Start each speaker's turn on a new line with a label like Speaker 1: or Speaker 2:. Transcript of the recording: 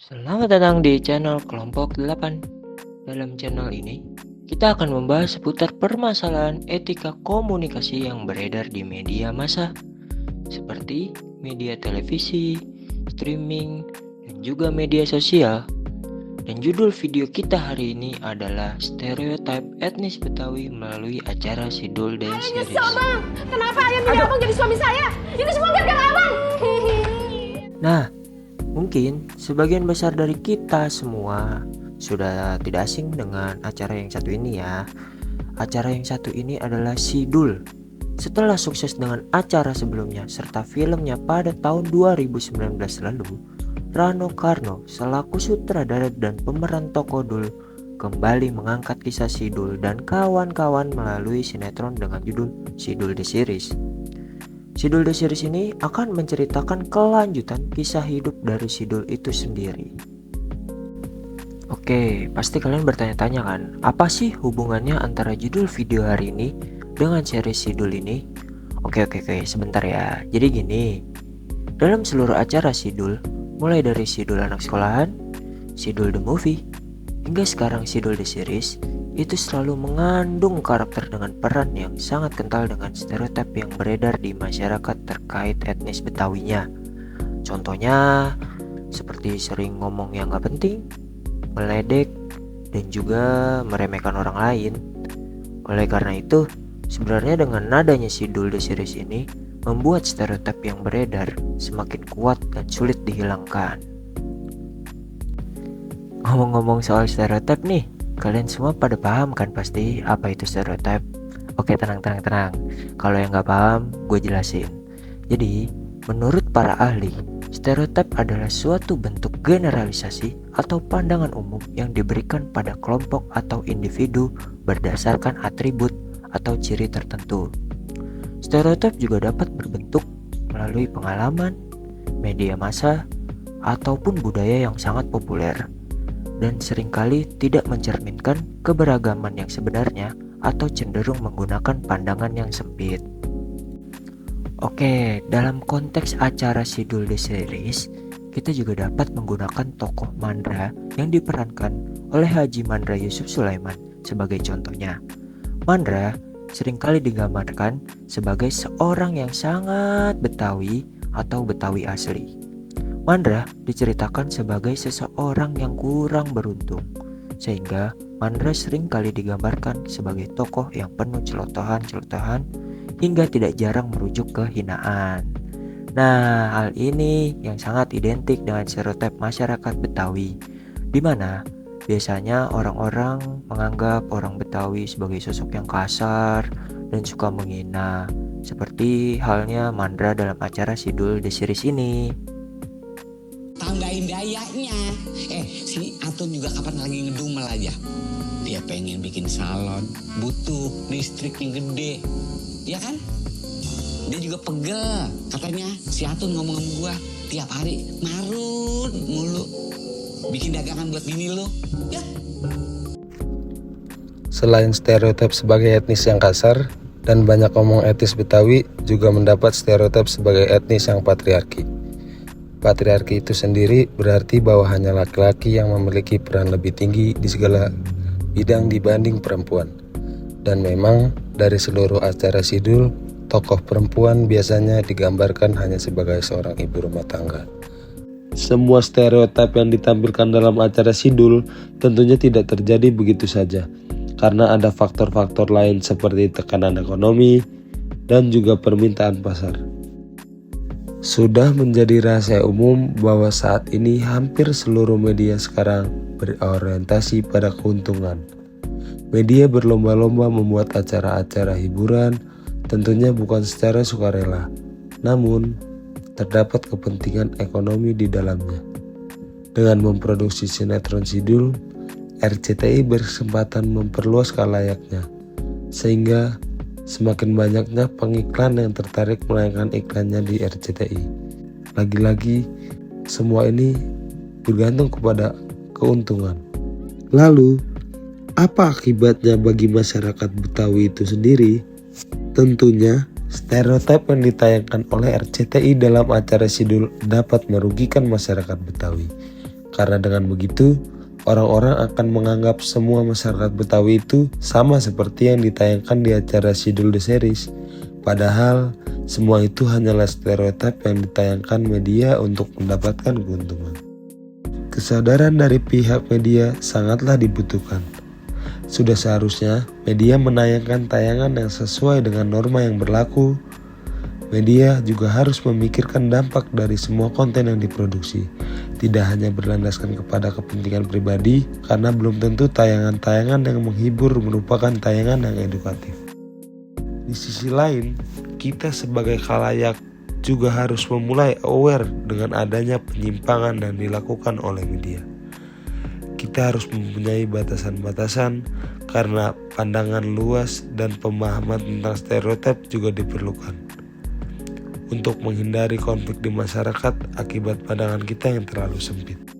Speaker 1: Selamat datang di channel Kelompok 8. Dalam channel ini, kita akan membahas seputar permasalahan etika komunikasi yang beredar di media massa, seperti media televisi, streaming, dan juga media sosial. Dan judul video kita hari ini adalah Stereotip Etnis Betawi melalui acara Sidul The Series.
Speaker 2: Bang, kenapa ayam ini abang jadi suami saya? Ini semua gara-gara abang.
Speaker 1: Nah, mungkin sebagian besar dari kita semua sudah tidak asing dengan acara yang satu ini ya. Acara yang satu ini adalah Sidul. Setelah sukses dengan acara sebelumnya serta filmnya pada tahun 2019 lalu, Rano Karno selaku sutradara dan pemeran tokoh Dul kembali mengangkat kisah Sidul dan kawan-kawan melalui sinetron dengan judul Sidul The Series. Sidul The Series ini akan menceritakan kelanjutan kisah hidup dari Sidul itu sendiri. Oke, pasti kalian bertanya-tanya kan, apa sih hubungannya antara judul video hari ini dengan series Sidul ini? Oke, sebentar ya. Jadi gini, dalam seluruh acara Sidul, mulai dari Sidul anak sekolahan, Sidul the movie, hingga sekarang Sidul The Series, itu selalu mengandung karakter dengan peran yang sangat kental dengan stereotip yang beredar di masyarakat terkait etnis Betawinya. Contohnya seperti sering ngomong yang gak penting, meledek, dan juga meremehkan orang lain. Oleh karena itu, sebenarnya dengan nadanya Sidul The Series ini membuat stereotip yang beredar semakin kuat dan sulit dihilangkan. Ngomong-ngomong soal stereotip nih, kalian semua pada paham kan pasti apa itu stereotip? Oke, tenang. Kalau yang gak paham, gue jelasin. Jadi, menurut para ahli, stereotip adalah suatu bentuk generalisasi atau pandangan umum yang diberikan pada kelompok atau individu berdasarkan atribut atau ciri tertentu. Stereotip juga dapat berbentuk melalui pengalaman, media massa, ataupun budaya yang sangat populer, dan seringkali tidak mencerminkan keberagaman yang sebenarnya atau cenderung menggunakan pandangan yang sempit. Oke, dalam konteks acara Sidul The Series, kita juga dapat menggunakan tokoh Mandra yang diperankan oleh Haji Mandra Yusuf Sulaiman sebagai contohnya. Mandra seringkali digambarkan sebagai seorang yang sangat Betawi atau Betawi asli. Mandra diceritakan sebagai seseorang yang kurang beruntung, sehingga Mandra seringkali digambarkan sebagai tokoh yang penuh celotehan hingga tidak jarang merujuk ke hinaan. Nah, hal ini yang sangat identik dengan stereotip masyarakat Betawi, di mana biasanya orang-orang menganggap orang Betawi sebagai sosok yang kasar dan suka menghina, seperti halnya Mandra dalam acara Sidul The Series ini.
Speaker 3: Tambahin gayanya. Si Atun juga kapan lagi ngedumel aja. Dia pengen bikin salon, butuh listrik yang gede. Ya kan? Dia juga pegel. Katanya si Atun ngomong sama gua tiap hari marut mulu. Bikin dagangan buat bini lo. Ya.
Speaker 4: Selain stereotip sebagai etnis yang kasar dan banyak omong etnis Betawi, juga mendapat stereotip sebagai etnis yang patriarki. Patriarki itu sendiri berarti bahwa hanya laki-laki yang memiliki peran lebih tinggi di segala bidang dibanding perempuan. Dan memang dari seluruh acara Sidul, tokoh perempuan biasanya digambarkan hanya sebagai seorang ibu rumah tangga. Semua stereotip yang ditampilkan dalam acara Sidul tentunya tidak terjadi begitu saja, karena ada faktor-faktor lain seperti tekanan ekonomi dan juga permintaan pasar. Sudah menjadi rahasia umum bahwa saat ini hampir seluruh media sekarang berorientasi pada keuntungan. Media berlomba-lomba membuat acara-acara hiburan, tentunya bukan secara sukarela, namun terdapat kepentingan ekonomi di dalamnya. Dengan memproduksi sinetron Sidul, RCTI berkesempatan memperluas kalayak-nya, sehingga semakin banyaknya pengiklan yang tertarik melayangkan iklannya di RCTI. Lagi-lagi, semua ini bergantung kepada keuntungan. Lalu, apa akibatnya bagi masyarakat Betawi itu sendiri? Tentunya, stereotip yang ditayangkan oleh RCTI dalam acara Sidul dapat merugikan masyarakat Betawi. Karena dengan begitu, orang-orang akan menganggap semua masyarakat Betawi itu sama seperti yang ditayangkan di acara Sidul The Series. Padahal, semua itu hanyalah stereotip yang ditayangkan media untuk mendapatkan keuntungan. Kesadaran dari pihak media sangatlah dibutuhkan. Sudah seharusnya media menayangkan tayangan yang sesuai dengan norma yang berlaku. Media juga harus memikirkan dampak dari semua konten yang diproduksi, tidak hanya berlandaskan kepada kepentingan pribadi, karena belum tentu tayangan-tayangan yang menghibur merupakan tayangan yang edukatif. Di sisi lain, kita sebagai khalayak juga harus memulai aware dengan adanya penyimpangan yang dilakukan oleh media. Kita harus mempunyai batasan-batasan karena pandangan luas dan pemahaman tentang stereotip juga diperlukan untuk menghindari konflik di masyarakat akibat pandangan kita yang terlalu sempit.